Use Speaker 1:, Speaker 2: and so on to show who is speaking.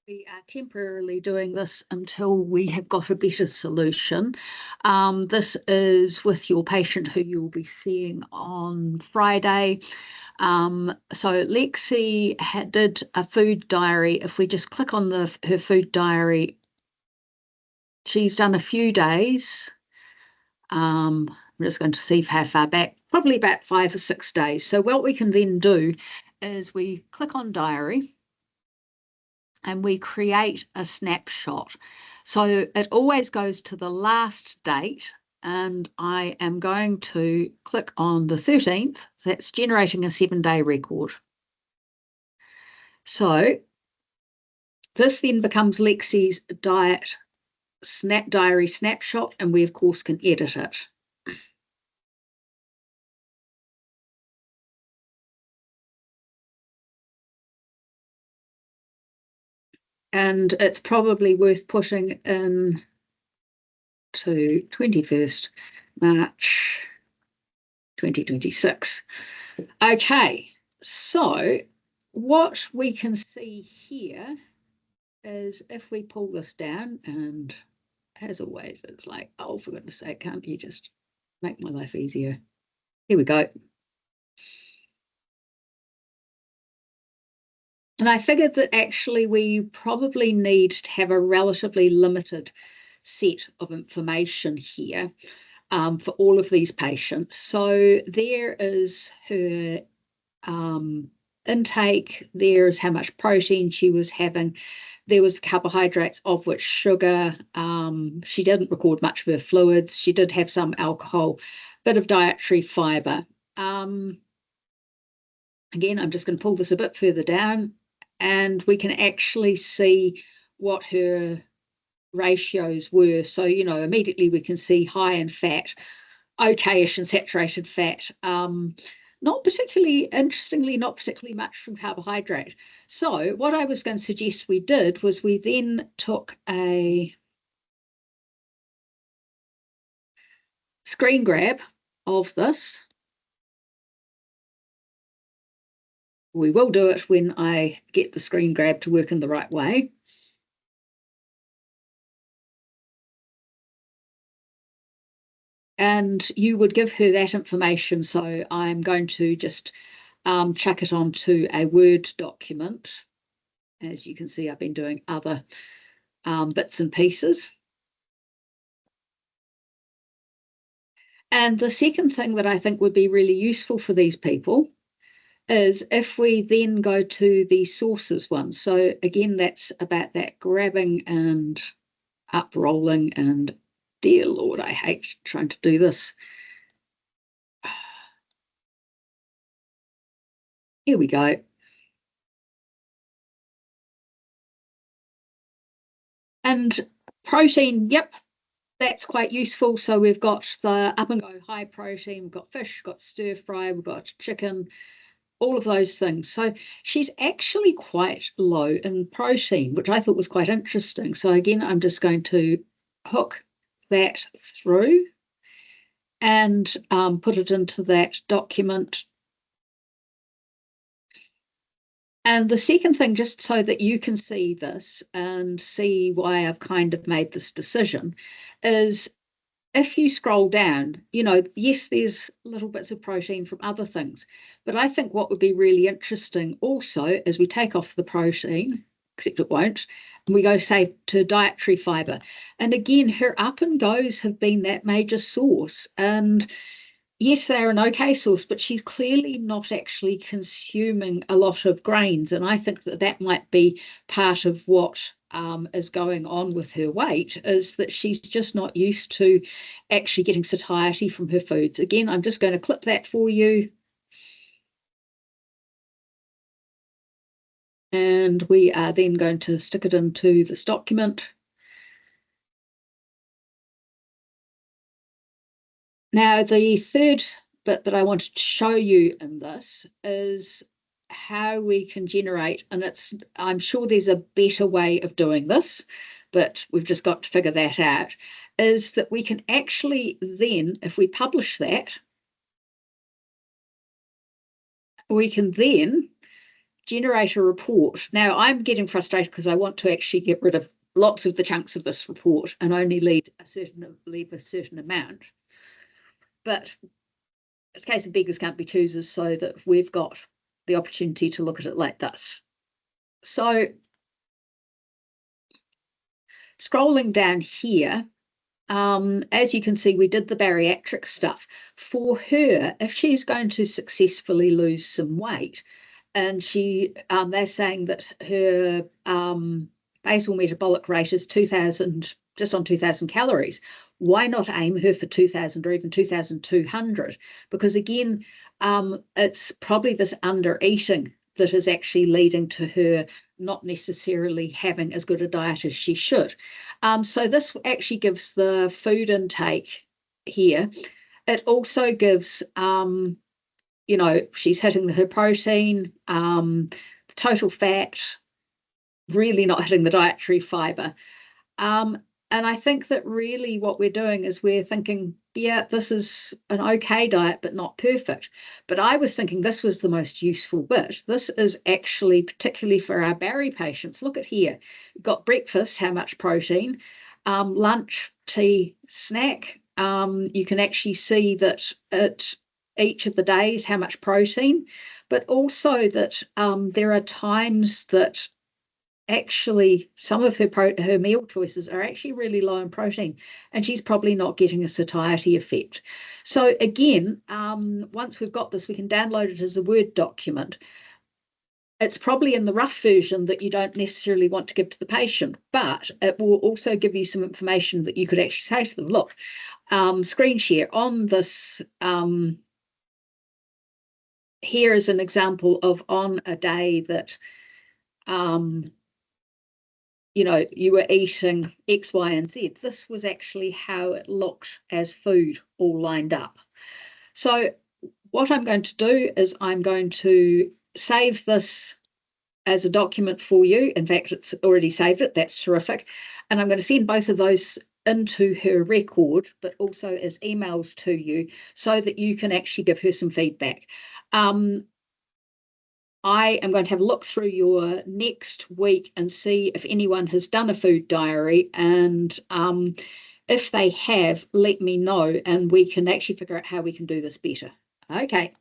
Speaker 1: We are temporarily doing this until we have got a better solution. This is with your patient who you'll be seeing on Friday. So Lexi did a food diary. If we just click on her food diary, she's done a few days. I'm just going to see how far back, probably about 5 or 6 days. So what we can then do is we click on diary and we create a snapshot. So it always goes to the last date, and I am going to click on the 13th. That's generating a 7-day record. So this then becomes Lexi's diary snapshot, and we of course can edit it. And it's probably worth putting in to 21st March 2026. Okay, so what we can see here is if we pull this down, and as always, it's like, oh, for goodness sake, can't you just make my life easier? Here we go. And I figured that actually we probably need to have a relatively limited set of information here for all of these patients. So there is her intake, there's how much protein she was having, there was the carbohydrates, of which sugar. She didn't record much of her fluids. She did have some alcohol, bit of dietary fiber. Again, I'm just going to pull this a bit further down, and we can actually see what her ratios were. So, immediately we can see high in fat, okayish in saturated fat. Not particularly, interestingly, not particularly much from carbohydrate. So what I was going to suggest we did was we then took a screen grab of this. We will do it when I get the screen grab to work in the right way. And you would give her that information. So I'm going to just chuck it onto a Word document. As you can see, I've been doing other bits and pieces. And the second thing that I think would be really useful for these people is if we then go to the sources one. So again, that's about that grabbing and up rolling, and dear Lord, I hate trying to do this. Here we go. And protein, yep, that's quite useful. So we've got the up and go high protein, we've got fish, we've got stir fry, we've got chicken, all of those things. So she's actually quite low in protein, which I thought was quite interesting. So again, I'm just going to hook that through and put it into that document. And the second thing, just so that you can see this and see why I've kind of made this decision, is if you scroll down, yes, there's little bits of protein from other things, but I think what would be really interesting also is we take off the protein, except it won't, and we go, say, to dietary fiber. And again, her up and goes have been that major source. And yes, they're an okay source, but she's clearly not actually consuming a lot of grains. And I think that that might be part of what is going on with her weight, is that she's just not used to actually getting satiety from her foods. Again, I'm just going to clip that for you. And we are then going to stick it into this document. Now, the third bit that I wanted to show you in this is how we can generate, and I'm sure there's a better way of doing this, but we've just got to figure that out, is that we can actually then, if we publish that, we can then generate a report. Now, I'm getting frustrated because I want to actually get rid of lots of the chunks of this report and only leave a certain amount. But it's a case of beggars can't be choosers, so that we've got the opportunity to look at it like this. So scrolling down here, as you can see, we did the bariatric stuff. For her, if she's going to successfully lose some weight, and they're saying that her basal metabolic rate is 2,000, just on 2,000 calories. Why not aim her for 2,000 or even 2,200? Because again, it's probably this under eating that is actually leading to her not necessarily having as good a diet as she should. So this actually gives the food intake here. It also gives she's hitting her protein, the total fat, really not hitting the dietary fiber. And I think that really what we're doing is we're thinking, yeah, this is an okay diet, but not perfect. But I was thinking this was the most useful bit. This is actually particularly for our Barry patients. Look at here. We've got breakfast, how much protein, lunch, tea, snack. You can actually see that each of the days how much protein, but also that there are times that actually some of her meal choices are actually really low in protein, and she's probably not getting a satiety effect. So again, once we've got this, we can download it as a Word document. It's probably in the rough version that you don't necessarily want to give to the patient, but it will also give you some information that you could actually say to them, look, screen share on this. Here is an example of on a day that you were eating X, Y, and Z. This was actually how it looked as food all lined up. So what I'm going to do is I'm going to save this as a document for you. In fact, it's already saved it. That's terrific. And I'm going to send both of those into her record, but also as emails to you so that you can actually give her some feedback. I am going to have a look through your next week and see if anyone has done a food diary. And if they have, let me know and we can actually figure out how we can do this better. Okay.